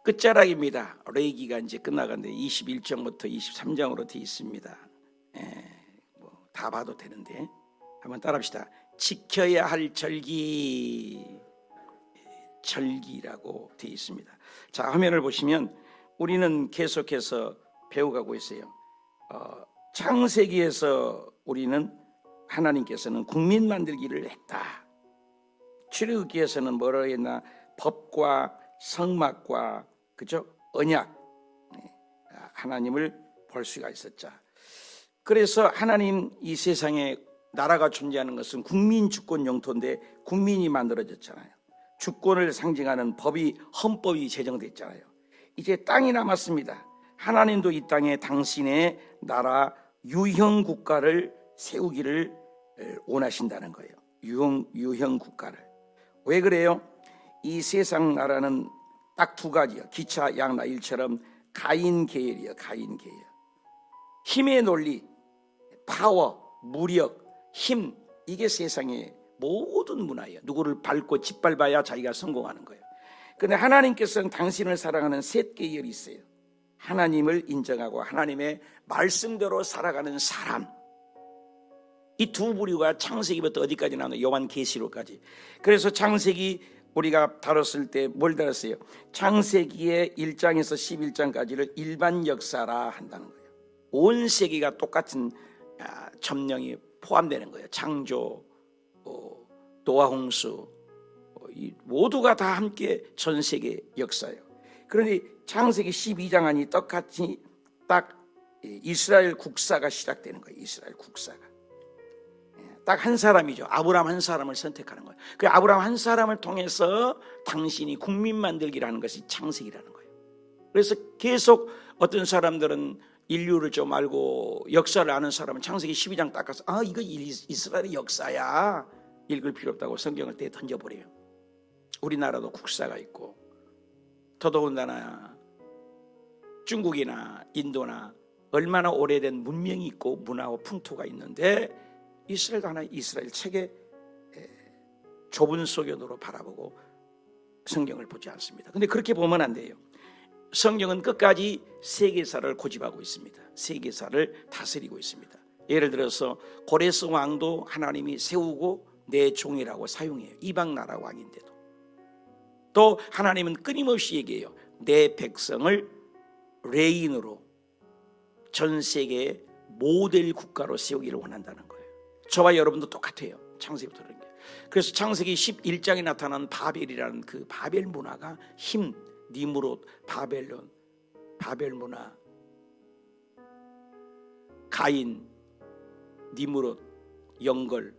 끝자락입니다. 레위기가 이제 끝나가는데 21장부터 23장으로 되어 있습니다. 다 봐도 되는데 한번 따라합시다. 지켜야 할 절기라고 되어 있습니다. 자, 화면을 보시면 우리는 계속해서 배워가고 있어요. 창세기에서 우리는 하나님께서는 국민 만들기를 했다. 출애굽기에서는 뭐라 했나? 법과 성막과 그죠? 언약, 하나님을 볼 수가 있었죠. 그래서 하나님 이 세상에 나라가 존재하는 것은 국민 주권 영토인데 국민이 만들어졌잖아요. 주권을 상징하는 법이 헌법이 제정됐잖아요. 이제 땅이 남았습니다. 하나님도 이 땅에 당신의 나라 유형 국가를 세우기를 원하신다는 거예요. 유형 국가를. 왜 그래요? 이 세상 나라는 딱 두 가지요. 기차 양나일처럼 가인 계열이요. 가인 계열. 힘의 논리, 파워, 무력, 힘, 이게 세상의 모든 문화예요. 누구를 밟고 짓밟아야 자기가 성공하는 거예요. 그런데 하나님께서는 당신을 사랑하는 셋 계열이 있어요. 하나님을 인정하고 하나님의 말씀대로 살아가는 사람. 이 두 부류가 창세기부터 어디까지 나오나? 요한계시록까지. 그래서 창세기 우리가 다뤘을 때 뭘 다뤘어요? 창세기의 1장에서 11장까지를 일반 역사라 한다는 거예요. 온 세계가 똑같은 점령이 포함되는 거예요. 창조, 노아 홍수, 모두가 다 함께 전 세계 역사예요. 그런데 창세기 12장 안이 똑같이 딱 이스라엘 국사가 시작되는 거예요. 이스라엘 국사가. 딱 한 사람이죠. 아브라함 한 사람을 선택하는 거예요. 그 아브라함 한 사람을 통해서 당신이 국민 만들기라는 것이 창세기라는 거예요. 그래서 계속 어떤 사람들은 인류를 좀 알고 역사를 아는 사람은 창세기 12장 딱 가서 이거 이스라엘의 역사야. 읽을 필요 없다고 성경을 떼 던져버려요. 우리나라도 국사가 있고 더더군다나 중국이나 인도나 얼마나 오래된 문명이 있고 문화와 풍토가 있는데 이스라엘도 하나의 이스라엘 책의 좁은 소견으로 바라보고 성경을 보지 않습니다. 근데 그렇게 보면 안 돼요. 성경은 끝까지 세계사를 고집하고 있습니다. 세계사를 다스리고 있습니다. 예를 들어서 고레스 왕도 하나님이 세우고 내 종이라고 사용해요. 이방 나라 왕인데도. 또 하나님은 끊임없이 얘기해요. 내 백성을 레인으로 전 세계의 모델 국가로 세우기를 원한다는 거예요. 저와 여러분도 똑같아요. 창세기부터 그런 게. 그래서 창세기 11장에 나타난 바벨이라는 그 바벨 문화가 힘, 니므롯, 바벨론, 바벨 문화, 가인, 니므롯, 연결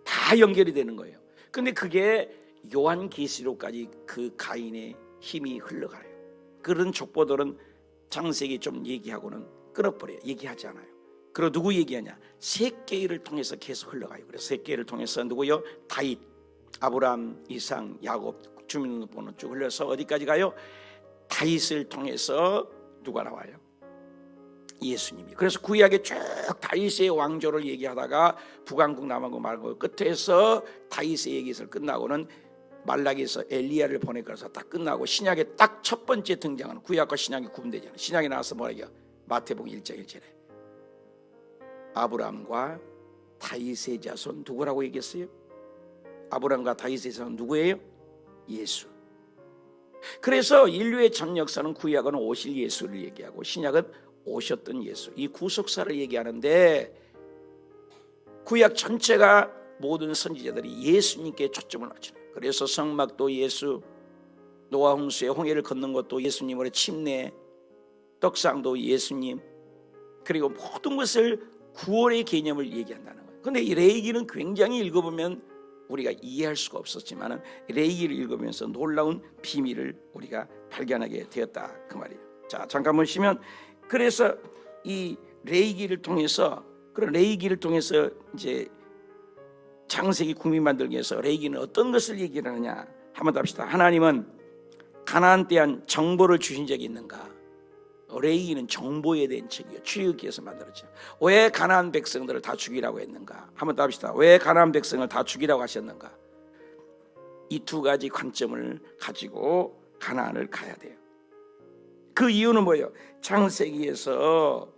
다 연결이 되는 거예요. 근데 그게 요한계시록까지 그 가인의 힘이 흘러가요. 그런 족보들은 창세기 좀 얘기하고는 끊어버려요. 얘기하지 않아요. 그리고 누구 얘기하냐? 셋계를 통해서 계속 흘러가요. 그래서 셋계를 통해서 누구요? 다윗, 아브라함, 이상, 야곱 주민등록번호 쭉 흘러서 어디까지 가요? 다윗을 통해서 누가 나와요? 예수님이. 그래서 구약에 쭉 다윗의 왕조를 얘기하다가 북왕국 남왕국 말고 끝에서 다윗의 얘기에서 끝나고는 말라기에서 엘리야를 보내서 딱 끝나고 신약에 딱 첫 번째 등장하는 구약과 신약이 구분되잖아요. 신약에 나와서 뭐라 해요? 마태복음 1장 1절에 아브라함과 다윗의 자손 누구라고 얘기했어요? 아브라함과 다윗의 자손 누구예요? 예수. 그래서 인류의 전 역사는 구약은 오실 예수를 얘기하고 신약은 오셨던 예수, 이 구속사를 얘기하는데 구약 전체가 모든 선지자들이 예수님께 초점을 맞추는. 그래서 성막도 예수, 노아 홍수의 홍해를 걷는 것도 예수님으로 침례, 떡상도 예수님, 그리고 모든 것을 구원의 개념을 얘기한다는 거예요. 그런데 이 레위기는 굉장히 읽어보면 우리가 이해할 수가 없었지만 레위기를 읽으면서 놀라운 비밀을 우리가 발견하게 되었다 그 말이에요. 자, 잠깐 보시면 그래서 이 레위기를 통해서 그런 레위기를 통해서 이제 창세기 국민 만들기 위해서 레위기는 어떤 것을 얘기를 하느냐 한번 더 합시다. 하나님은 가나안에 대한 정보를 주신 적이 있는가? 레위기는 정보에 대한 책이에요. 출애굽기에서 만들었죠. 왜 가나안 백성들을 다 죽이라고 했는가? 한번 더 합시다. 왜 가나안 백성을 다 죽이라고 하셨는가? 이 두 가지 관점을 가지고 가나안을 가야 돼요. 그 이유는 뭐예요? 창세기에서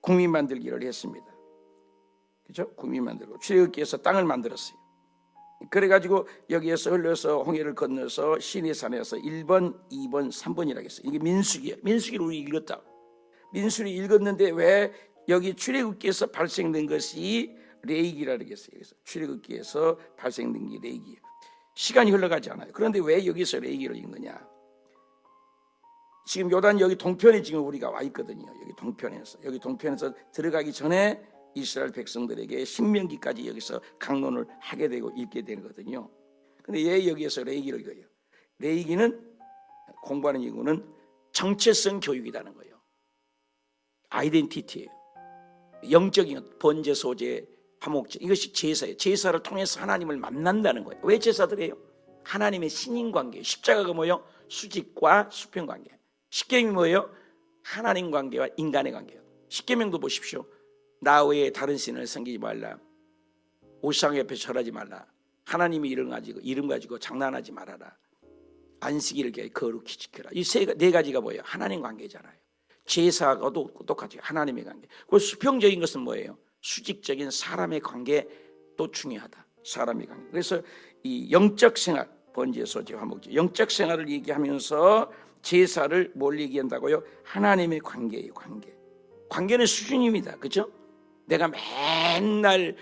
국민 만들기를 했습니다. 그렇죠? 국민 만들고 출애굽기에서 땅을 만들었어요. 그래가지고 여기에서 흘러서 홍해를 건너서 시내산에서 1번, 2번, 3번이라고 했어요. 이게 민수기예요. 민수기를 우리 읽었다. 민수기를 읽었는데 왜 여기 출애굽기에서 발생된 것이 레위기라고 했어요. 그래서 출애굽기에서 발생된 게 레위기예요. 시간이 흘러가지 않아요. 그런데 왜 여기서 레위기를 읽느냐? 지금 요단 여기 동편에 지금 우리가 와 있거든요. 여기 동편에서 들어가기 전에 이스라엘 백성들에게 신명기까지 여기서 강론을 하게 되고 읽게 되거든요. 근데 왜 여기에서 레위기를 읽어요? 레위기는 공부하는 이유는 정체성 교육이라는 거예요. 아이덴티티예요. 영적인 번제, 소제, 화목제, 이것이 제사예요. 제사를 통해서 하나님을 만난다는 거예요. 왜 제사드려요? 하나님의 신인관계. 십자가가 뭐예요? 수직과 수평관계. 십계명이 뭐예요? 하나님 관계와 인간의 관계예요. 십계명도 보십시오. 나 외에 다른 신을 섬기지 말라. 우상 옆에 절하지 말라. 하나님의 이름 가지고 장난하지 말아라. 안식일을 거룩히 지켜라. 이 네 가지가 뭐예요? 하나님 관계잖아요. 제사가도 똑같이 하나님의 관계. 그 수평적인 것은 뭐예요? 수직적인 사람의 관계도 중요하다. 사람의 관계. 그래서 이 영적 생활, 번제, 소제, 화목제, 영적 생활을 얘기하면서 제사를 뭘 얘기한다고요? 하나님의 관계예요. 관계는 수준입니다. 그렇죠? 내가 맨날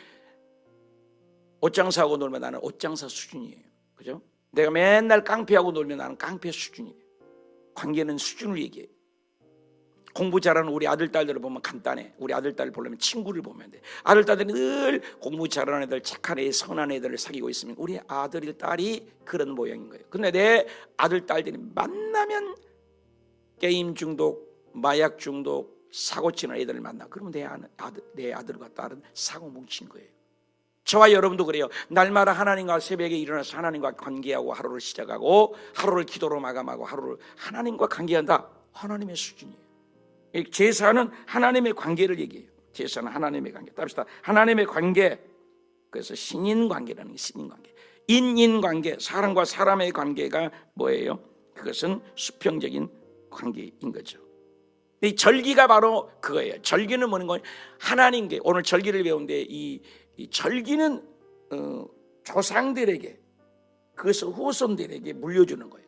옷장사하고 놀면 나는 옷장사 수준이에요. 그죠? 내가 맨날 깡패하고 놀면 나는 깡패 수준이에요. 관계는 수준을 얘기해요. 공부 잘하는 우리 아들, 딸들을 보면 간단해. 우리 아들, 딸을 보려면 친구를 보면 돼. 아들, 딸들이 늘 공부 잘하는 애들, 착한 애, 선한 애들을 사귀고 있으면 우리 아들, 딸이 그런 모양인 거예요. 근데 내 아들, 딸들이 만나면 게임 중독, 마약 중독, 사고 치는 애들을 만나. 그러면 내 아들과 딸은 사고 뭉친 거예요. 저와 여러분도 그래요. 날마다 하나님과 새벽에 일어나서 하나님과 관계하고 하루를 시작하고 하루를 기도로 마감하고 하루를 하나님과 관계한다. 하나님의 수준이에요. 제사는 하나님의 관계를 얘기해요. 제사는 하나님의 관계. 답시다. 하나님의 관계. 그래서 신인관계라는 게 신인관계. 인인관계, 사람과 사람의 관계가 뭐예요? 그것은 수평적인 관계인 거죠. 이 절기가 바로 그거예요. 절기는 뭐는 거예요? 하나님께. 오늘 절기를 배우는데 이 절기는 조상들에게, 그것을 후손들에게 물려주는 거예요.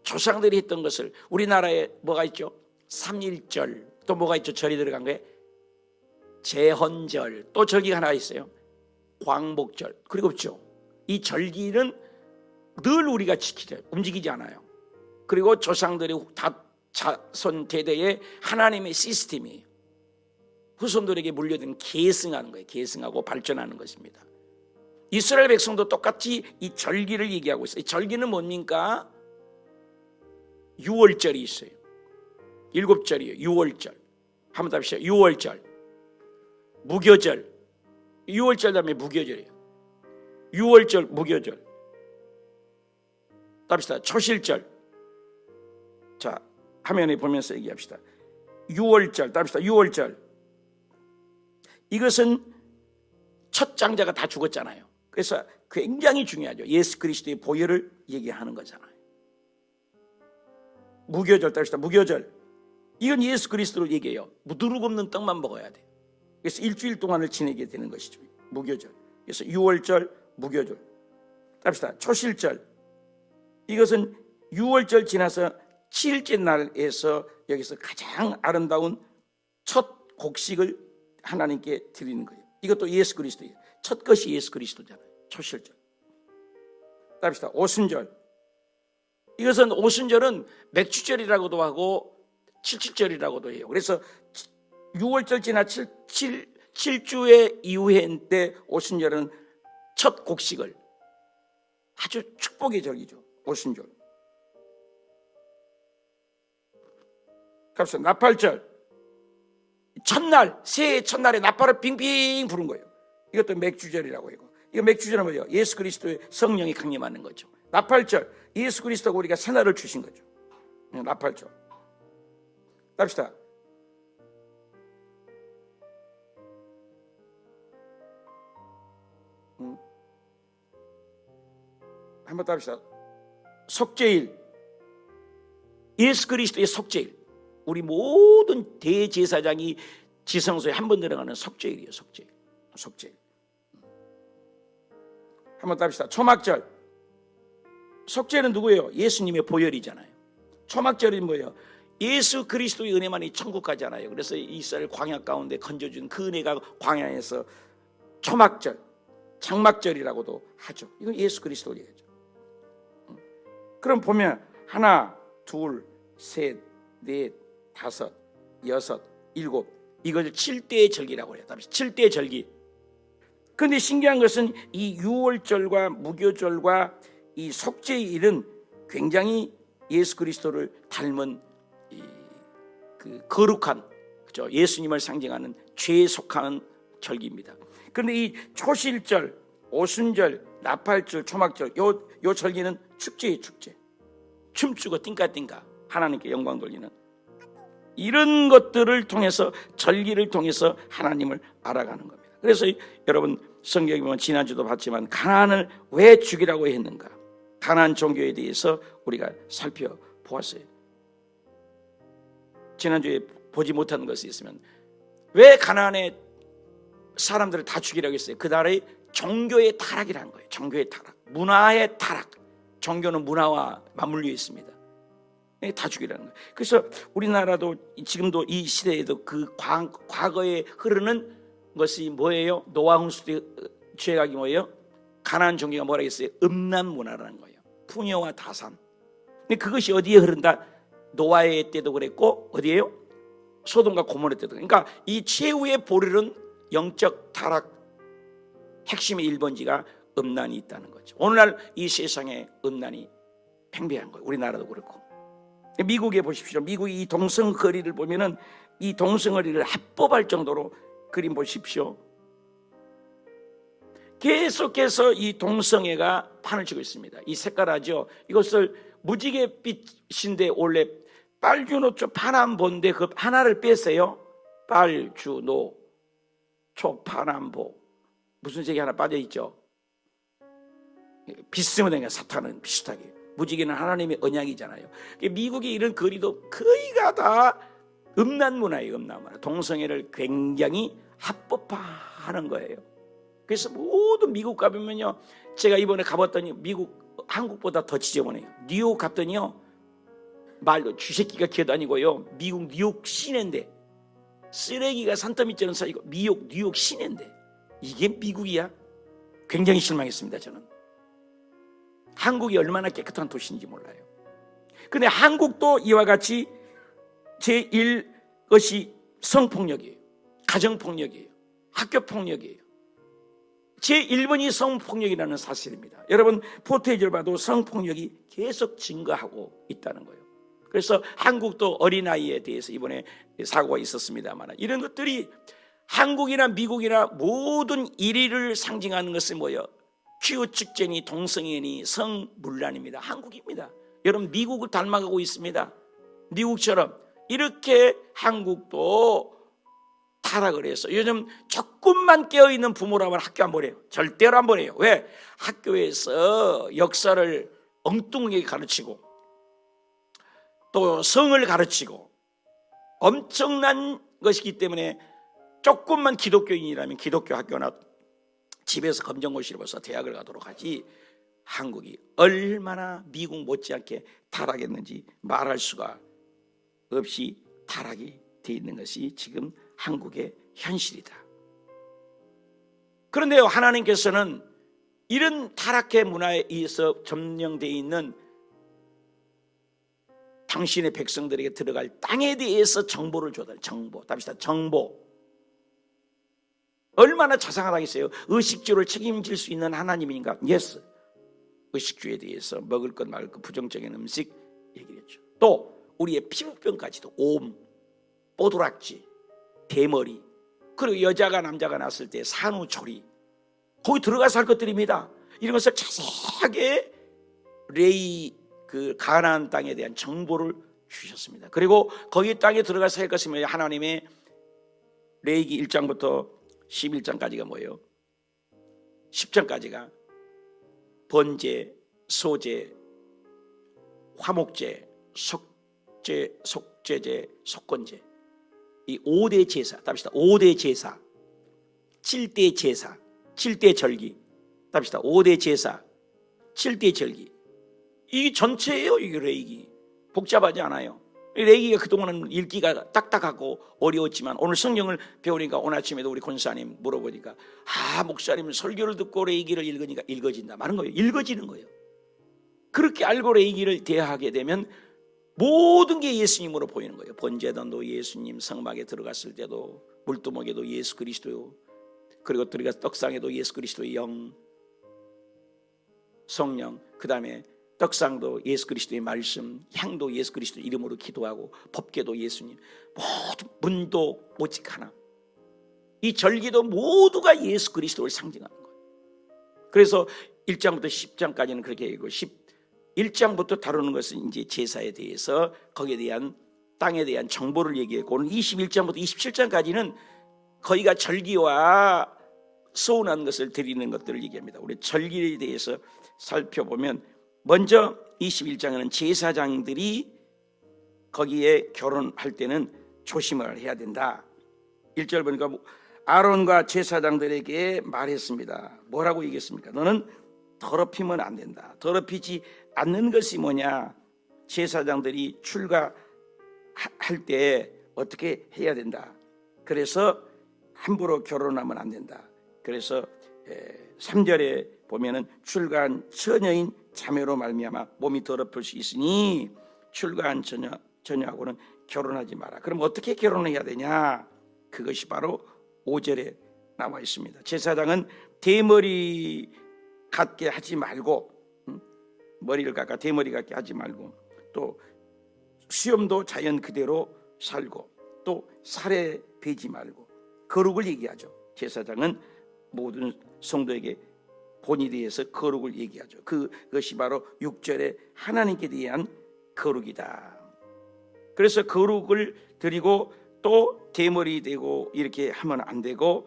조상들이 했던 것을. 우리나라에 뭐가 있죠? 삼일절, 또 뭐가 있죠? 절이 들어간 거예요. 제헌절, 또 절기가 하나 있어요. 광복절. 그리고 없죠. 이 절기는 늘 우리가 지키죠. 움직이지 않아요. 그리고 조상들이 다 자손 대대의 하나님의 시스템이에요. 후손들에게 물려든 계승하는 거예요. 계승하고 발전하는 것입니다. 이스라엘 백성도 똑같이 이 절기를 얘기하고 있어요. 이 절기는 뭡니까? 유월절이 있어요. 7절이에요. 유월절. 한번 더 합시다. 유월절. 무교절. 유월절 다음에 무교절이에요. 유월절, 무교절. 답시다. 초실절. 자, 화면에 보면서 얘기합시다. 유월절. 답시다. 유월절. 이것은 첫 장자가 다 죽었잖아요. 그래서 굉장히 중요하죠. 예수 그리스도의 보혈을 얘기하는 거잖아요. 무교절. 답시다. 무교절. 이건 예수 그리스도를 얘기해요. 누룩 없는 떡만 먹어야 돼. 그래서 일주일 동안을 지내게 되는 것이죠. 무교절. 그래서 유월절, 무교절. 답시다. 초실절. 이것은 유월절 지나서 7일째 날에서 여기서 가장 아름다운 첫 곡식을 하나님께 드리는 거예요. 이것도 예수 그리스도예요. 첫 것이 예수 그리스도잖아요. 초실절. 답시다. 오순절. 이것은 오순절은 맥주절이라고도 하고 77절이라고도 해요. 그래서 6월절 지나 7주의 이후에 때 오순절은 첫 곡식을, 아주 축복의 절기죠. 오순절. 그래서 나팔절. 첫날, 새해 첫날에 나팔을 빙빙 부른 거예요. 이것도 맥주절이라고 해요. 이거 맥주절은 뭐예요? 예수 그리스도의 성령이 강림하는 거죠. 나팔절. 예수 그리스도가 우리가 새날을 주신 거죠. 나팔절. 답시다. 한번 더 합시다. 속죄일, 예수 그리스도의 속죄일. 우리 모든 대제사장이 지성소에 한 번 들어가는 속죄일이에요. 속죄일. 한번 더 합시다. 초막절. 속죄는 누구예요? 예수님의 보혈이잖아요. 초막절이 뭐예요? 예수 그리스도의 은혜만이 천국 가잖아요. 그래서 이스라엘 광야 가운데 건져준 그 은혜가 광야에서 초막절, 장막절이라고도 하죠. 이건 예수 그리스도 얘기죠. 그럼 보면 하나, 둘, 셋, 넷, 다섯, 여섯, 일곱, 이걸 7대의 절기라고 해요. 7대의 절기. 그런데 신기한 것은 이 유월절과 무교절과 이 속죄일은 굉장히 예수 그리스도를 닮은 그 거룩한, 그죠? 예수님을 상징하는 죄에 속하는 절기입니다. 그런데 이 초실절, 오순절, 나팔절, 초막절, 요 절기는 축제예요. 축제. 춤추고 띵까띵까 하나님께 영광 돌리는 이런 것들을 통해서, 절기를 통해서 하나님을 알아가는 겁니다. 그래서 여러분 성경에 보면 지난주도 봤지만 가나안을 왜 죽이라고 했는가, 가나안 종교에 대해서 우리가 살펴보았어요. 지난주에 보지 못한 것이 있으면 왜 가나안의 사람들을 다 죽이라고 했어요? 그 나라의 종교의 타락이라는 거예요. 종교의 타락, 문화의 타락. 종교는 문화와 맞물려 있습니다. 다 죽이라는 거예요. 그래서 우리나라도 지금도 이 시대에도 그 과거에 흐르는 것이 뭐예요? 노아 홍수 때 죄악이 뭐예요? 가나안 종교가 뭐라 했어요? 음란 문화라는 거예요. 풍요와 다산. 근데 그것이 어디에 흐른다? 노아의 때도 그랬고, 어디에요? 소돔과 고모라 때도. 그러니까 이 최후의 보혈은 영적 타락 핵심의 1번지가 음란이 있다는 거죠. 오늘날 이 세상에 음란이 팽배한 거예요. 우리나라도 그렇고. 미국에 보십시오. 미국이 이 동성거리를 보면은 이 동성거리를 합법할 정도로 그림 보십시오. 계속해서 이 동성애가 판을 치고 있습니다. 이 색깔하죠. 이것을 무지갯빛인데 원래 빨주노초 파남보인데 그 하나를 빼세요. 빨주노 초파남보 무슨 색이 하나 빠져 있죠. 비스무리한 게 사탄은 비슷하게. 무지개는 하나님의 언약이잖아요. 미국의 이런 거리도 거의가 다 음란 문화예요. 음란 문화. 동성애를 굉장히 합법화하는 거예요. 그래서 모든 미국 가보면요, 제가 이번에 가봤더니 미국 한국보다 더 지저분해요. 뉴욕 갔더니요, 말도 쥐새끼가 기어다니고요, 미국 뉴욕 시내인데 쓰레기가 산더미처럼 쌓이고 뉴욕 시내인데 이게 미국이야? 굉장히 실망했습니다. 저는 한국이 얼마나 깨끗한 도시인지 몰라요. 그런데 한국도 이와 같이 제1 것이 성폭력이에요. 가정폭력이에요. 학교폭력이에요. 제1번이 성폭력이라는 사실입니다. 여러분 포테이지를 봐도 성폭력이 계속 증가하고 있다는 거예요. 그래서 한국도 어린아이에 대해서 이번에 사고가 있었습니다만, 이런 것들이 한국이나 미국이나 모든 1위를 상징하는 것은 뭐예요? 퀴어축제니 동성애니 성문란입니다. 한국입니다. 여러분 미국을 닮아가고 있습니다. 미국처럼 이렇게 한국도 타락을 해서 요즘 조금만 깨어있는 부모라면 학교 안 보내요. 절대로 안 보내요. 왜? 학교에서 역사를 엉뚱하게 가르치고 또 성을 가르치고 엄청난 것이기 때문에 조금만 기독교인이라면 기독교 학교나 집에서 검정고시를 벗어 대학을 가도록 하지, 한국이 얼마나 미국 못지않게 타락했는지 말할 수가 없이 타락이 되어 있는 것이 지금 한국의 현실이다. 그런데요, 하나님께서는 이런 타락의 문화에 의해서 점령되어 있는 당신의 백성들에게 들어갈 땅에 대해서 정보를 줘달라. 정보. 답시다. 정보. 얼마나 자상하다겠어요. 의식주를 책임질 수 있는 하나님인가? 예스. 의식주에 대해서 먹을 것 말을 것 부정적인 음식 얘기했죠. 또 우리의 피부병까지도 옴, 뽀드락지, 대머리, 그리고 여자가 남자가 낳았을 때 산후조리, 거기 들어가서 할 것들입니다. 이런 것을 자세하게 레이 그 가나안 땅에 대한 정보를 주셨습니다. 그리고 거기 땅에 들어가서 할 것이면 하나님의 레이기 1장부터 11장까지가 뭐예요? 10장까지가 번제, 소제, 화목제, 속제, 속죄제, 속건제, 이 5대 제사, 답시다. 5대 제사, 7대 제사, 7대 절기, 답시다. 5대 제사, 7대 절기. 이게 전체예요. 이게 레이기. 복잡하지 않아요. 레이기가 그동안은 읽기가 딱딱하고 어려웠지만 오늘 성경을 배우니까 오늘 아침에도 우리 권사님 물어보니까 목사님 설교를 듣고 레이기를 읽으니까 읽어진다 말은 거예요. 읽어지는 거예요. 그렇게 알고 레이기를 대하게 되면 모든 게 예수님으로 보이는 거예요. 번제단도 예수님, 성막에 들어갔을 때도 물두멍에도 예수 그리스도요, 그리고 들어가서 떡상에도 예수 그리스도의 영, 성령, 그 다음에 떡상도 예수 그리스도의 말씀, 향도 예수 그리스도 이름으로 기도하고, 법궤도 예수님, 모든 문도 오직 하나, 이 절기도 모두가 예수 그리스도를 상징하는 거예요. 그래서 1장부터 10장까지는 그렇게 얘기하고 11장부터 다루는 것은 이제 제사에 대해서 거기에 대한 땅에 대한 정보를 얘기했고, 오늘 21장부터 27장까지는 거기가 절기와 소원한 것을 드리는 것들을 얘기합니다. 우리 절기에 대해서 살펴보면 먼저 21장에는 제사장들이 거기에 결혼할 때는 조심을 해야 된다. 1절 보니까 아론과 제사장들에게 말했습니다. 뭐라고 얘기했습니까? 너는 더럽히면 안 된다. 더럽히지 않는 것이 뭐냐? 제사장들이 출가할 때 어떻게 해야 된다. 그래서 함부로 결혼하면 안 된다. 그래서 3절에 보면은 출가한 처녀인 자매로 말미암아 몸이 더럽힐 수 있으니 출가한 처녀하고는 결혼하지 마라. 그럼 어떻게 결혼을 해야 되냐? 그것이 바로 5절에 나와 있습니다. 제사장은 대머리 같게 하지 말고, 머리를 깎아 대머리 같게 하지 말고, 또 수염도 자연 그대로 살고, 또 살에 베지 말고, 거룩을 얘기하죠. 제사장은 모든 성도에게 본에 대해서 거룩을 얘기하죠. 그것이 바로 6절에 하나님께 대한 거룩이다. 그래서 거룩을 드리고 또 대머리 되고 이렇게 하면 안 되고,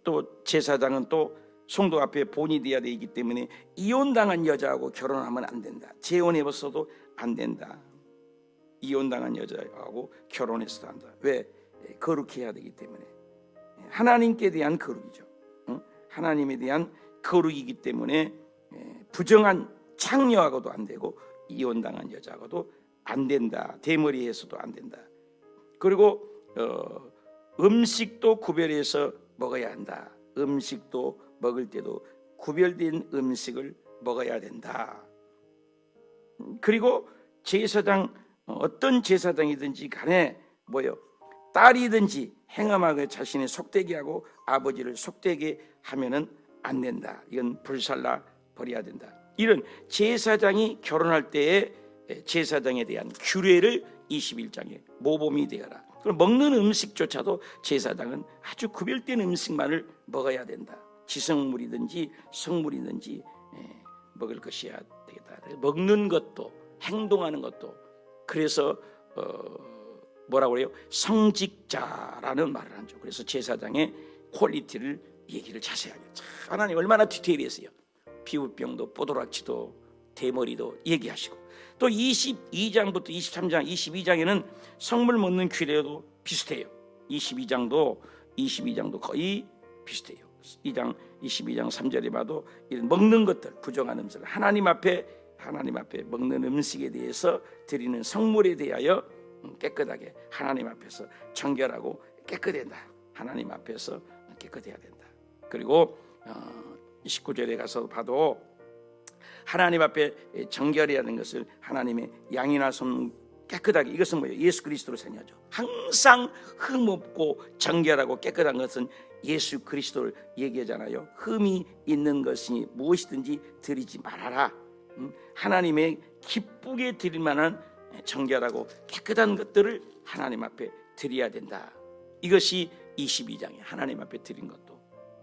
또 제사장은 또 성도 앞에 본이 되어야 되기 때문에 이혼당한 여자하고 결혼하면 안 된다. 재혼해봤어도 안 된다. 이혼당한 여자하고 결혼해서도 안 된다. 왜? 거룩해야 되기 때문에. 하나님께 대한 거룩이죠. 하나님에 대한 거룩이기 때문에 부정한 창녀하고도 안 되고 이혼당한 여자하고도 안 된다. 대머리해서도 안 된다. 그리고 음식도 구별해서 먹어야 한다. 음식도 먹을 때도 구별된 음식을 먹어야 된다. 그리고 제사장, 어떤 제사장이든지 간에 딸이든지 행함하게 자신의 속되게 하고 아버지를 속되게 하면은 안 된다. 이건 불살라 버려야 된다. 이런 제사장이 결혼할 때의 제사장에 대한 규례를 21장에 모범이 되어라. 그럼 먹는 음식조차도 제사장은 아주 구별된 음식만을 먹어야 된다. 지성물이든지 성물이든지 먹을 것이야 되겠다. 먹는 것도 행동하는 것도. 그래서 뭐라고 그래요? 성직자라는 말을 하죠. 그래서 제사장의 퀄리티를 얘기를 자세하게. 하나님 얼마나 디테일했어요. 피부병도 뽀드락치도 대머리도 얘기하시고, 또 22장부터 23장 22장에는 성물 먹는 규례도 비슷해요. 22장도 거의 비슷해요. 22장 3절에 봐도 이런 먹는 것들, 부정한 음식, 하나님 앞에 먹는 음식에 대해서 드리는 성물에 대하여 깨끗하게 하나님 앞에서 정결하고 깨끗해야 된다. 하나님 앞에서 깨끗해야 된다. 그리고 19절에 가서 봐도 하나님 앞에 정결해야 하는 것을 하나님의 양이나 손 깨끗하게, 이것은 뭐예요? 예수 그리스도로 생각하죠. 항상 흠없고 정결하고 깨끗한 것은 예수 그리스도를 얘기하잖아요. 흠이 있는 것이 무엇이든지 드리지 말아라. 하나님의 기쁘게 드릴 만한 정결하고 깨끗한 것들을 하나님 앞에 드려야 된다. 이것이 22장에 하나님 앞에 드린 것도.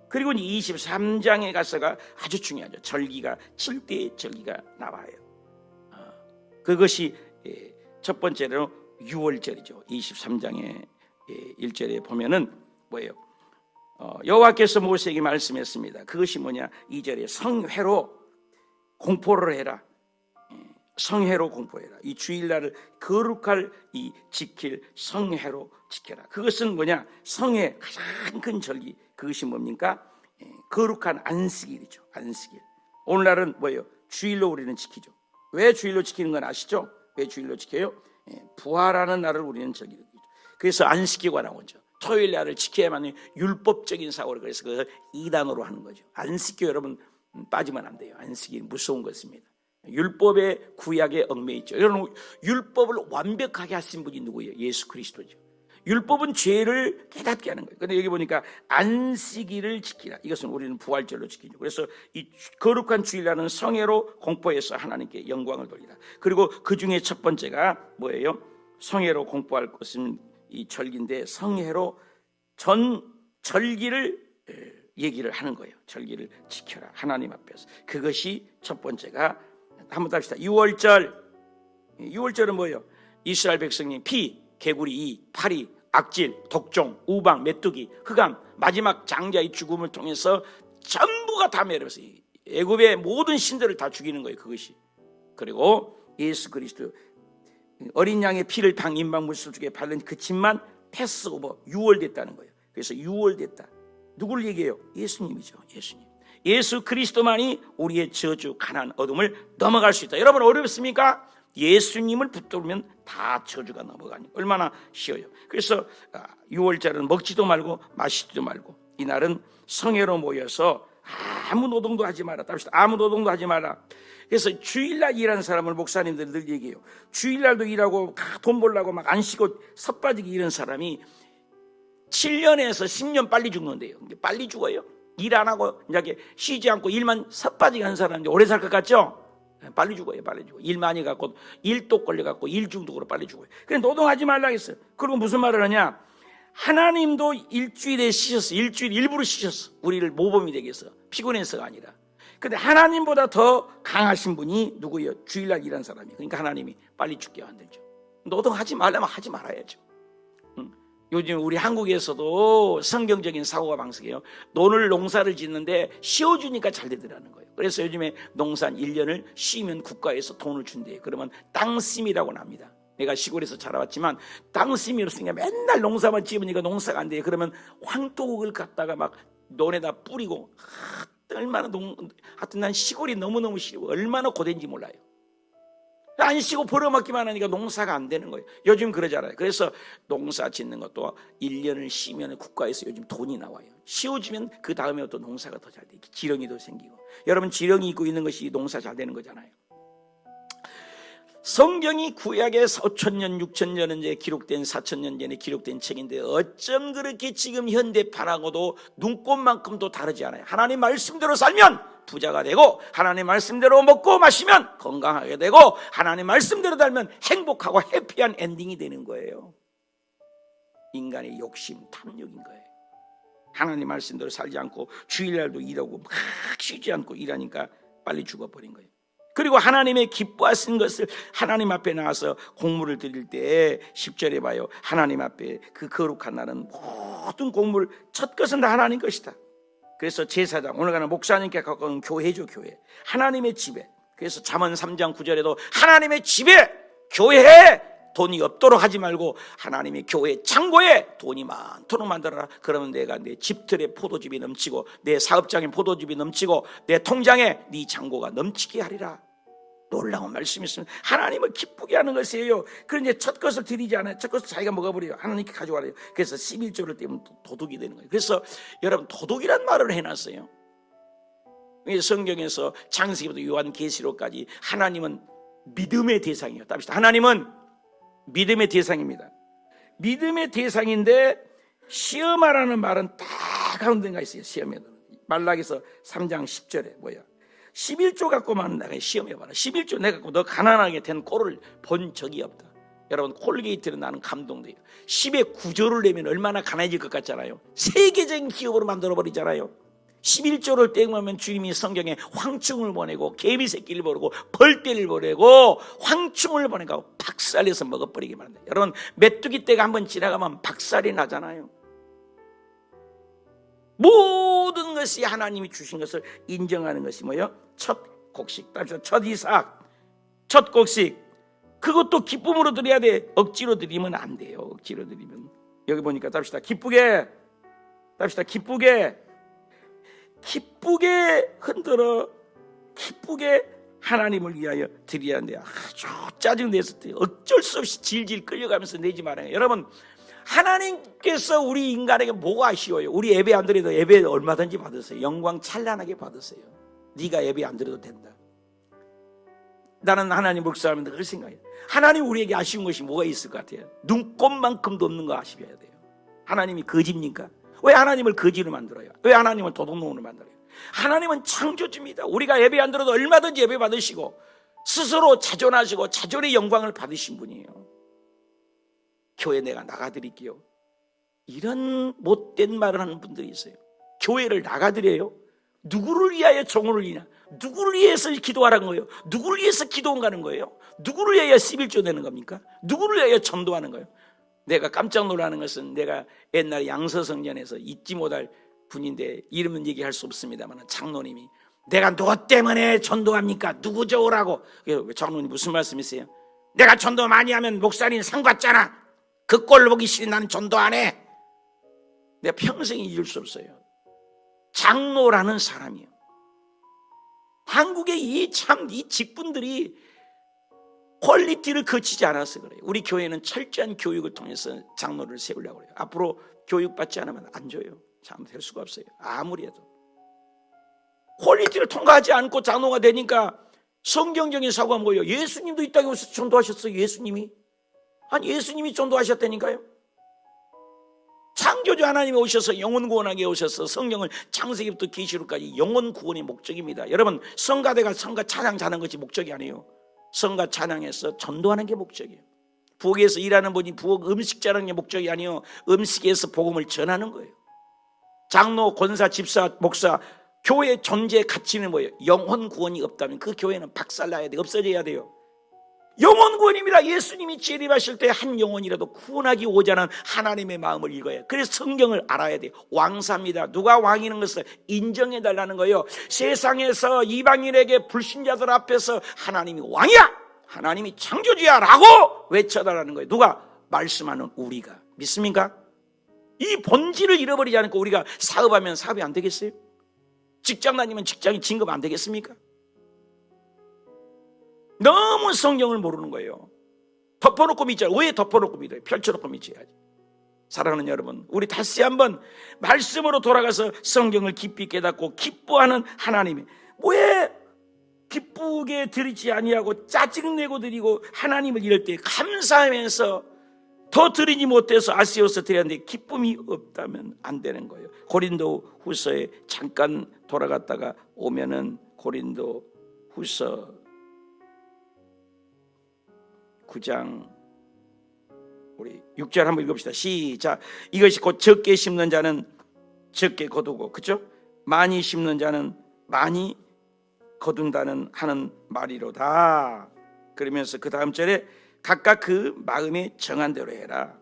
그리고 23장에 가서가 아주 중요하죠. 절기가 7대 절기가 나와요. 그것이 첫 번째로 6월절이죠. 23장의 1절에 보면은 뭐예요? 여호와께서 모세에게 말씀했습니다. 그것이 뭐냐? 2절에 성회로 공포를 해라. 성회로 공포해라. 이 주일날을 거룩할 이 지킬 성회로 지켜라. 그것은 뭐냐? 성회 가장 큰 절기, 그것이 뭡니까? 거룩한 안식일이죠. 안식일. 오늘날은 뭐예요? 주일로 우리는 지키죠. 왜 주일로 지키는 건 아시죠? 왜 주일로 지켜요? 부활하는 날을 우리는 즐기죠. 그래서 안식일과 나오죠. 토요일 날을 지켜야만 율법적인 사고를, 그래서 그걸 이단으로 하는 거죠. 안식일 여러분 빠지면 안 돼요. 안식일 무서운 것입니다. 율법의 구약에 얽매여 있죠. 여러분, 율법을 완벽하게 하신 분이 누구예요? 예수 그리스도죠. 율법은 죄를 깨닫게 하는 거예요. 그런데 여기 보니까 안식일을 지키라. 이것은 우리는 부활절로 지키죠. 그래서 이 거룩한 주일날은 성회로 공포해서 하나님께 영광을 돌리라. 그리고 그 중에 첫 번째가 뭐예요? 성회로 공포할 것은 이 절기인데, 성회로 전 절기를 얘기를 하는 거예요. 절기를 지켜라. 하나님 앞에서. 그것이 첫 번째가, 한번 더 합시다. 6월절. 6월절은 뭐예요? 이스라엘 백성님 피, 개구리 이, 파리, 악질, 독종, 우방, 메뚜기, 흑암, 마지막 장자의 죽음을 통해서 전부가 다 멸해서 애굽의 모든 신들을 다 죽이는 거예요. 그것이. 그리고 예수 그리스도 어린 양의 피를 방 임방물소 중에 바른 그 집만 패스오버, 유월됐다는 거예요. 그래서 유월됐다. 누구를 얘기해요? 예수님이죠. 예수님. 예수 그리스도만이 우리의 저주, 가난, 어둠을 넘어갈 수 있다. 여러분, 어렵습니까? 예수님을 붙들면 다 저주가 넘어가니 얼마나 쉬워요. 그래서 6월절은 먹지도 말고 마시지도 말고, 이날은 성회로 모여서 아무 노동도 하지 마라. 아무 노동도 하지 마라. 그래서 주일날 일하는 사람을 목사님들 늘 얘기해요. 주일날도 일하고 돈 벌려고 막 안 쉬고 섣빠지게 일하는 사람이 7년에서 10년 빨리 죽는데요. 빨리 죽어요. 일 안 하고 이제 쉬지 않고 일만 섣빠지게 하는 사람인데 오래 살 것 같죠? 빨리 죽어요. 빨리 죽어. 일 많이 갖고 일독 걸려갖고 일 중독으로 빨리 죽어요. 그래, 노동하지 말라 했어요. 그리고 무슨 말을 하냐? 하나님도 일주일에 쉬셨어. 일주일 일부러 쉬셨어. 우리를 모범이 되게 해서, 피곤해서가 아니라. 근데 하나님보다 더 강하신 분이 누구예요? 주일날 일하는 사람이. 그러니까 하나님이 빨리 죽게 만들죠. 노동하지 말라면 하지 말아야죠. 요즘 우리 한국에서도 성경적인 사고가 방식이에요. 농사를 짓는데 쉬어주니까 잘 되더라는 거예요. 그래서 요즘에 농산 1년을 쉬면 국가에서 돈을 준대요. 그러면 땅심이라고 합니다. 내가 시골에서 자라왔지만 땅심이었으니까 맨날 농사만 지으니까 농사가 안 돼요. 그러면 황토국을 갖다가 막 논에다 뿌리고, 얼마나 하여튼 난 시골이 너무너무 싫고 얼마나 고된지 몰라요. 안 쉬고 벌어먹기만 하니까 농사가 안 되는 거예요. 요즘 그러잖아요. 그래서 농사 짓는 것도 1년을 쉬면 국가에서 요즘 돈이 나와요. 쉬어주면 그 다음에 또 농사가 더 잘 돼. 지렁이 도 생기고. 여러분, 지렁이 있고 있는 것이 농사 잘 되는 거잖아요. 성경이 구약에 5,000년, 6,000년 전에 기록된, 4,000년 전에 기록된 책인데 어쩜 그렇게 지금 현대판하고도 눈꽃만큼도 다르지 않아요. 하나님 말씀대로 살면 부자가 되고, 하나님 말씀대로 먹고 마시면 건강하게 되고, 하나님 말씀대로 살면 행복하고 해피한 엔딩이 되는 거예요. 인간의 욕심, 탐욕인 거예요. 하나님 말씀대로 살지 않고 주일날도 일하고 막 쉬지 않고 일하니까 빨리 죽어버린 거예요. 그리고 하나님의 기뻐하신 것을 하나님 앞에 나와서 공물을 드릴 때 10절에 봐요. 하나님 앞에 그 거룩한 날은 모든 공물 첫 것은 다 하나님 것이다. 그래서 제사장, 오늘 가는 목사님께 가까운 교회죠. 교회, 하나님의 집에. 그래서 잠언 3장 9절에도 하나님의 집에, 교회에 돈이 없도록 하지 말고 하나님의 교회 창고에 돈이 많도록 만들어라. 그러면 내가 내 집들의 포도즙이 넘치고 내 사업장에 포도즙이 넘치고 내 통장에 네 창고가 넘치게 하리라. 놀라운 말씀이 있습니다. 하나님을 기쁘게 하는 것이에요. 그런데 첫 것을 드리지 않아요. 첫 것을 자기가 먹어버려요. 하나님께 가져가래요. 그래서 11조를 떼면 도둑이 되는 거예요. 그래서 여러분, 도둑이란 말을 해놨어요. 성경에서 창세기부터 요한계시록까지 하나님은 믿음의 대상이에요. 답시다. 하나님은 믿음의 대상입니다. 믿음의 대상인데 시험하라는 말은 다 가운데가 있어요. 시험에는 말라기서 3장 10절에 뭐야? 11조 갖고만 내가 시험해봐라. 11조 내가 갖고 너 가난하게 된 꼴을 본 적이 없다. 여러분, 콜게이트는 나는 감동돼요. 10에 9조를 내면 얼마나 가난해질 것 같잖아요. 세계적인 기업으로 만들어버리잖아요. 11조를 떼고하면 주님이 성경에 황충을 보내고 개미 새끼를 보내고 벌떼를 보내고 황충을 보내고 박살내서 먹어버리게 만든다. 여러분, 메뚜기 떼가 한번 지나가면 박살이 나잖아요. 모든 것이 하나님이 주신 것을 인정하는 것이 뭐예요? 첫 곡식, 첫 이삭. 첫 곡식 그것도 기쁨으로 드려야 돼. 억지로 드리면 안 돼요. 억지로 드리면. 여기 보니까 답시다. 기쁘게 흔들어 기쁘게 하나님을 위하여 드려야 한대요. 아주 짜증냈을 때 어쩔 수 없이 질질 끌려가면서 내지 말아요. 여러분, 하나님께서 우리 인간에게 뭐가 아쉬워요? 우리 예배 안 드려도 예배 얼마든지 받으세요. 영광 찬란하게 받으세요. 네가 예배 안 드려도 된다. 나는 하나님 목사하면서 그렇게 생각해요. 하나님 우리에게 아쉬운 것이 뭐가 있을 것 같아요? 눈꼽만큼도 없는 거 아쉬워야 돼요. 하나님이 거지입니까? 왜 하나님을 거지로 만들어요? 왜 하나님을 도둑놈으로 만들어요? 하나님은 창조주입니다. 우리가 예배 안 들어도 얼마든지 예배 받으시고 스스로 자존하시고 자존의 영광을 받으신 분이에요. 교회 내가 나가드릴게요. 이런 못된 말을 하는 분들이 있어요. 교회를 나가드려요? 누구를 위하여 종을 위냐? 누구를 위해서 기도하라는 거예요? 누구를 위해서 기도원 가는 거예요? 누구를 위하여 11조 내는 겁니까? 누구를 위하여 전도하는 거예요? 내가 깜짝 놀라는 것은 내가 옛날에 양서성전에서 잊지 못할 분인데 이름은 얘기할 수 없습니다만 장로님이 내가 누구 때문에 전도합니까? 누구 좋으라고. 장로님 무슨 말씀이세요? 내가 전도 많이 하면 목사님 상 받잖아. 그 꼴 보기 싫으니 나는 전도 안 해. 내가 평생 잊을 수 없어요. 장로라는 사람이요. 한국의 이 직분들이 퀄리티를 거치지 않아서 그래요. 우리 교회는 철저한 교육을 통해서 장로를 세우려고 그래요. 앞으로 교육받지 않으면 안 줘요. 참 될 수가 없어요. 아무리 해도. 퀄리티를 통과하지 않고 장로가 되니까 성경적인 사고가 뭐예요? 예수님도 이 땅에 오셔서 전도하셨어요. 예수님이. 아니 예수님이 전도하셨다니까요. 창조주 하나님이 오셔서 영혼 구원하게 오셔서 성경을 창세기부터 계시록까지 영혼 구원의 목적입니다. 여러분 성가대가 성가 찬양 자는 것이 목적이 아니에요. 성가 찬양에서 전도하는 게 목적이에요. 부엌에서 일하는 분이 부엌 음식 자라는 게 목적이 아니에요. 음식에서 복음을 전하는 거예요. 장로, 권사, 집사, 목사, 교회의 존재의 가치는 뭐예요? 영혼 구원이 없다면 그 교회는 박살나야 돼요. 없어져야 돼요. 영혼 구원입니다. 예수님이 재림하실 때 한 영혼이라도 구원하기 오자는 하나님의 마음을 읽어야 해요. 그래서 성경을 알아야 돼요. 왕사입니다. 누가 왕이는 것을 인정해달라는 거예요. 세상에서 이방인에게 불신자들 앞에서 하나님이 왕이야, 하나님이 창조주야 라고 외쳐달라는 거예요. 누가? 말씀하는 우리가. 믿습니까? 이 본질을 잃어버리지 않고 우리가 사업하면 사업이 안 되겠어요? 직장 다니면 직장이 진급 안 되겠습니까? 너무 성경을 모르는 거예요. 덮어놓고 믿잖아요. 왜 덮어놓고 믿어요? 펼쳐놓고 믿어야지. 사랑하는 여러분, 우리 다시 한번 말씀으로 돌아가서 성경을 깊이 깨닫고 기뻐하는 하나님이 왜 기쁘게 드리지 아니하고 짜증내고 드리고 하나님을 이럴 때 감사하면서 더 드리지 못해서 아쉬워서 드려야 하는데 기쁨이 없다면 안 되는 거예요. 고린도 후서에 잠깐 돌아갔다가 오면은 고린도 후서 9장 우리 6절 한번 읽읍시다. 시작. 이것이 곧 적게 심는 자는 적게 거두고, 그렇죠? 많이 심는 자는 많이 거둔다는 하는 말이로다. 그러면서 그 다음 절에 각각 그 마음에 정한 대로 해라.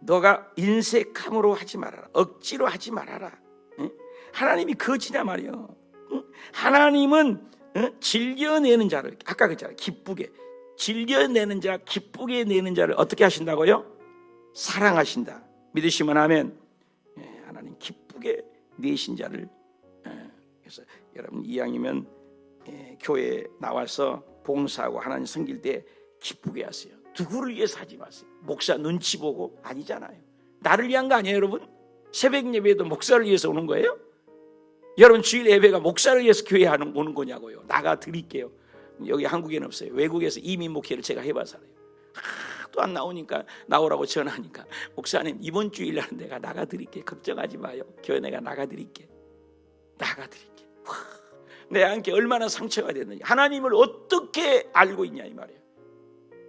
너가 인색함으로 하지 말아라. 억지로 하지 말아라. 하나님이 거지냐 말이요. 하나님은 즐겨내는 자를, 아까 그랬잖아요. 기쁘게 즐겨내는 자, 기쁘게 내는 자를 어떻게 하신다고요? 사랑하신다. 믿으시면 하면 하나님 기쁘게 내신 자를. 그래서 여러분 이왕이면 교회에 나와서 봉사하고 하나님 섬길 때 기쁘게 하세요. 누구를 위해서 하지 마세요. 목사 눈치 보고 아니잖아요. 나를 위한 거 아니에요, 여러분? 새벽 예배도 목사를 위해서 오는 거예요? 여러분 주일 예배가 목사를 위해서 교회에 오는 거냐고요. 나가 드릴게요. 여기 한국에는 없어요. 외국에서 이민 목회를 제가 해봐서 알아요. 또 안 나오니까 나오라고 전화하니까 목사님 이번 주일날 내가 나가드릴게. 걱정하지 마요. 교회 내가 나가드릴게. 나가드릴게. 내 안에 얼마나 상처가 됐는지. 하나님을 어떻게 알고 있냐 이 말이에요.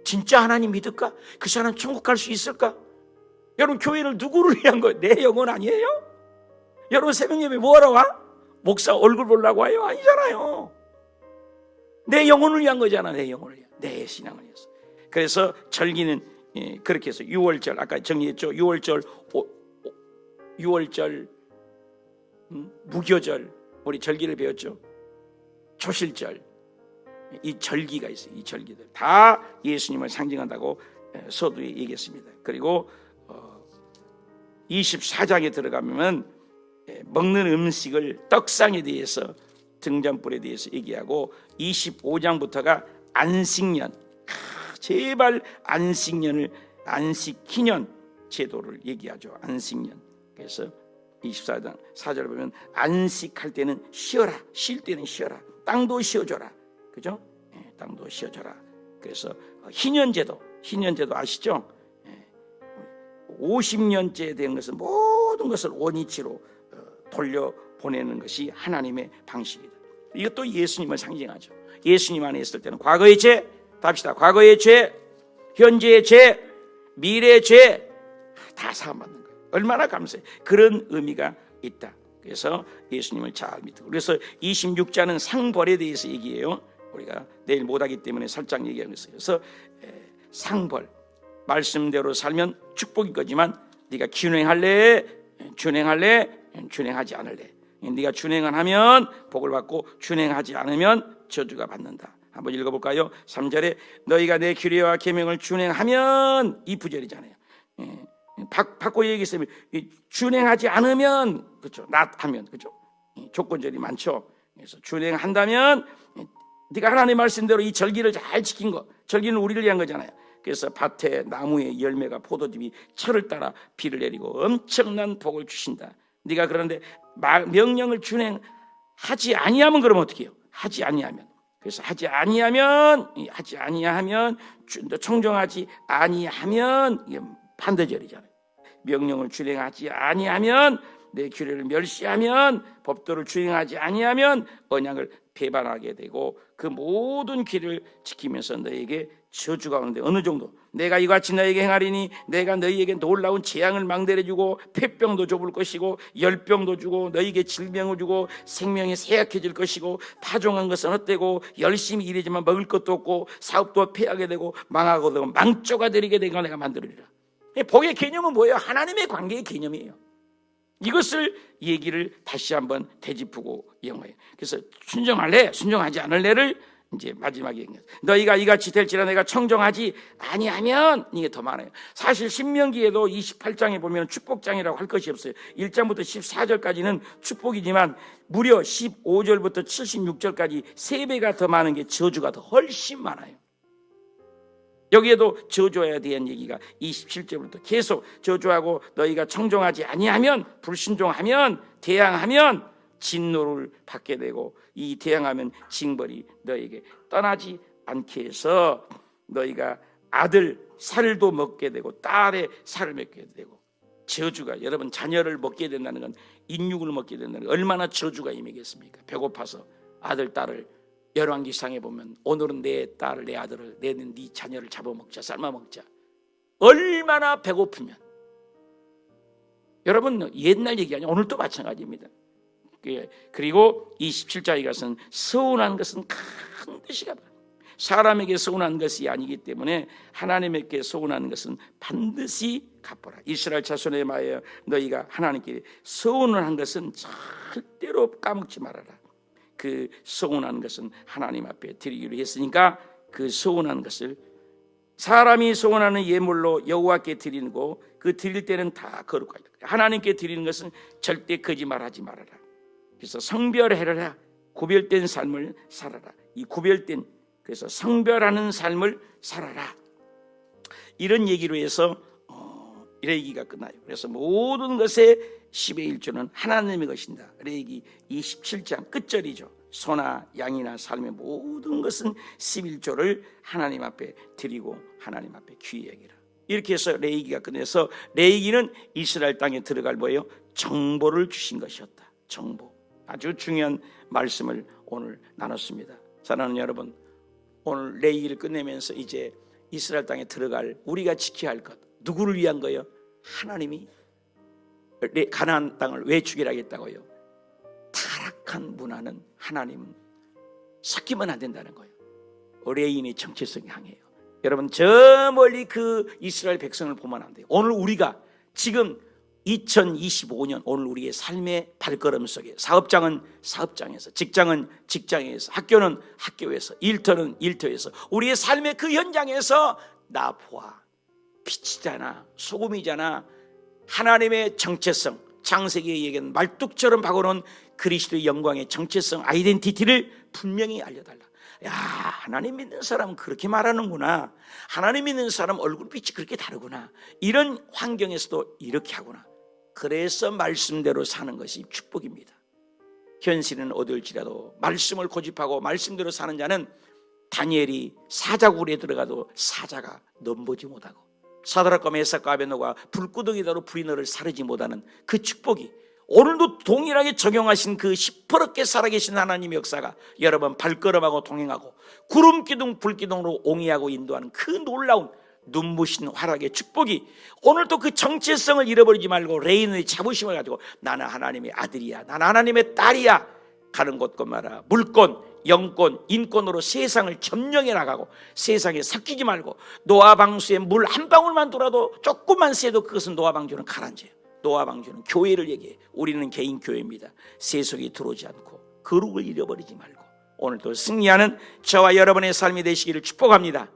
진짜 하나님 믿을까? 그 사람 천국 갈 수 있을까? 여러분 교회를 누구를 위한 거예요? 내 영혼 아니에요? 여러분 새벽 예배 뭐하러 와? 목사 얼굴 보려고 와요? 아니잖아요. 내 영혼을 위한 거잖아. 내 영혼을 위한, 내 신앙을 위해서. 그래서 절기는 그렇게 해서 6월절 아까 정리했죠. 6월절 무교절 우리 절기를 배웠죠. 초실절 이 절기가 있어요. 이 절기들 다 예수님을 상징한다고 서두에 얘기했습니다. 그리고 24장에 들어가면 먹는 음식을 떡상에 대해서 등잔불에 대해서 얘기하고 25장부터가 안식년, 제발 안식년을 안식기년 제도를 얘기하죠. 안식년. 그래서 24장 4절 보면 안식할 때는 쉬어라, 쉴 때는 쉬어라, 땅도 쉬어줘라, 그죠? 땅도 쉬어줘라. 그래서 희년제도 아시죠? 50년째 된 것은 모든 것을 원위치로 돌려보내는 것이 하나님의 방식이다. 이것도 예수님을 상징하죠. 예수님 안에 있을 때는 과거의 죄, 답시다. 과거의 죄, 현재의 죄, 미래의 죄 다 사함받는 거예요. 얼마나 감사해요. 그런 의미가 있다. 그래서 예수님을 잘 믿고, 그래서 26장은 상벌에 대해서 얘기해요. 우리가 내일 못하기 때문에 살짝 얘기하고 있어요. 그래서 상벌, 말씀대로 살면 축복일 거지만 네가 준행할래, 준행하지 않을래. 네가 준행을 하면 복을 받고 준행하지 않으면 저주가 받는다. 한번 읽어볼까요? 3절에 너희가 내 규례와 계명을 준행하면, 이 부절이잖아요. 바꿔 얘기했으면 준행하지 않으면, 그렇죠? 하면, 그렇죠? 조건절이 많죠. 그래서 준행한다면, 네가 하나님 말씀대로 이 절기를 잘 지킨 거, 절기는 우리를 위한 거잖아요. 그래서 밭에 나무의 열매가 포도즙이 철을 따라 비를 내리고 엄청난 복을 주신다. 네가 그런데 명령을 준행하지 아니하면 그러면 어떻게 해요? 하지 아니하면. 그래서 하지 아니하면, 청정하지 아니하면 이게 반대절이잖아요. 명령을 준행하지 아니하면, 내 규례를 멸시하면, 법도를 준행하지 아니하면 언약을 배반하게 되고 그 모든 길을 지키면서 너에게 저주가 오는데, 어느 정도? 내가 이같이 너에게 행하리니 내가 너희에게 놀라운 재앙을 망대해주고 폐병도 좁을 것이고 열병도 주고 너희에게 질병을 주고 생명이 쇠약해질 것이고 파종한 것은 헛되고 열심히 일하지만 먹을 것도 없고 사업도 폐하게 되고 망하고 되고 망조가 되리게 되고 내가 만들으리라. 복의 개념은 뭐예요? 하나님의 관계의 개념이에요. 이것을 얘기를 다시 한번 되짚고 영어해요. 그래서 순종할래, 순종하지 않을래를 이제 마지막에 얘기해요. 너희가 이같이 될지라 내가 청정하지 아니하면, 이게 더 많아요. 사실 신명기에도 28장에 보면 축복장이라고 할 것이 없어요. 1장부터 14절까지는 축복이지만 무려 15절부터 76절까지 3배가 더 많은 게 저주가 더 훨씬 많아요. 여기에도 저주에 대한 얘기가 27절부터 계속 저주하고 너희가 청종하지 아니하면, 불순종하면, 대항하면 진노를 받게 되고 이 대항하면 징벌이 너에게 떠나지 않게 해서 너희가 아들 살도 먹게 되고 딸의 살을 먹게 되고, 저주가, 여러분 자녀를 먹게 된다는 건, 인육을 먹게 된다는 건 얼마나 저주가 임하겠습니까? 배고파서 아들 딸을, 열왕기상에 보면 오늘은 내 딸을, 내 아들을, 내는 네 자녀를 잡아먹자, 삶아먹자. 얼마나 배고프면. 여러분 옛날 얘기 아니야. 오늘도 마찬가지입니다. 그리고 27장에 가서는 서운한 것은 반드시 갚아라. 사람에게 서운한 것이 아니기 때문에 하나님에게 서운한 것은 반드시 갚아라. 이스라엘 자손에 말하여 너희가 하나님께 서운을 한 것은 절대로 까먹지 말아라. 그 서운한 것은 하나님 앞에 드리기로 했으니까 그 서운한 것을, 사람이 서운하는 예물로 여호와께 드리고 그 드릴 때는 다 거룩하다. 하나님께 드리는 것은 절대 거짓말하지 말아라. 그래서 성별해라. 구별된 삶을 살아라. 이 구별된, 그래서 성별하는 삶을 살아라. 이런 얘기로 해서 레위기가 끝나요. 그래서 모든 것의 10의 1조는 하나님의 것이다. 레위기 27장 끝절이죠. 소나 양이나 삶의 모든 것은 11조를 하나님 앞에 드리고 하나님 앞에 귀하기라. 이렇게 해서 레위기가 끝내서, 레위기는 이스라엘 땅에 들어갈 뭐예요? 정보를 주신 것이었다. 정보. 아주 중요한 말씀을 오늘 나눴습니다. 사랑하는 여러분, 오늘 레위기를 끝내면서 이제 이스라엘 땅에 들어갈, 우리가 지켜야 할 것, 누구를 위한 거예요? 하나님이 가나안 땅을 왜 주기로 하겠다고요? 타락한 문화는 하나님은 섞이면 안 된다는 거예요. 레인의 정체성이 항해요. 여러분 저 멀리 그 이스라엘 백성을 보면 안 돼요. 오늘 우리가 지금 2025년 오늘 우리의 삶의 발걸음 속에 사업장은 사업장에서, 직장은 직장에서, 학교는 학교에서, 일터는 일터에서, 우리의 삶의 그 현장에서 나 보아, 빛이잖아, 소금이잖아, 하나님의 정체성, 창세기에 얘기한 말뚝처럼 박아놓은 그리스도의 영광의 정체성, 아이덴티티를 분명히 알려달라. 야, 하나님 믿는 사람은 그렇게 말하는구나, 하나님 믿는 사람 얼굴빛이 그렇게 다르구나, 이런 환경에서도 이렇게 하구나. 그래서 말씀대로 사는 것이 축복입니다. 현실은 어두울지라도 말씀을 고집하고 말씀대로 사는 자는 다니엘이 사자굴에 들어가도 사자가 넘보지 못하고 사드락과 메삭과 아벤노가 불구덩이다로 불이 너를 사르지 못하는 그 축복이 오늘도 동일하게 적용하신 그 시퍼렇게 살아계신 하나님의 역사가 여러분 발걸음하고 동행하고 구름기둥 불기둥으로 옹이하고 인도하는 그 놀라운 눈부신 활약의 축복이 오늘도 그 정체성을 잃어버리지 말고 레인의 자부심을 가지고 나는 하나님의 아들이야, 나는 하나님의 딸이야, 가는 곳곳마다 물권, 영권, 인권으로 세상을 점령해 나가고 세상에 섞이지 말고 노아 방주에 물 한 방울만 돌아도 조금만 새도 그것은 노아 방주는 가라앉아요. 노아 방주는 교회를 얘기해. 우리는 개인 교회입니다. 세속이 들어오지 않고 거룩을 잃어버리지 말고 오늘도 승리하는 저와 여러분의 삶이 되시기를 축복합니다.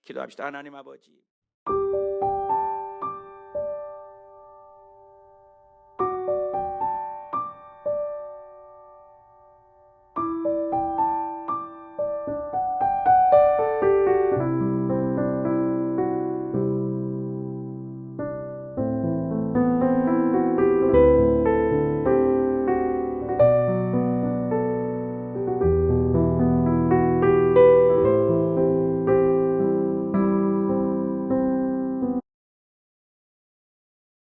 기도합시다. 하나님 아버지,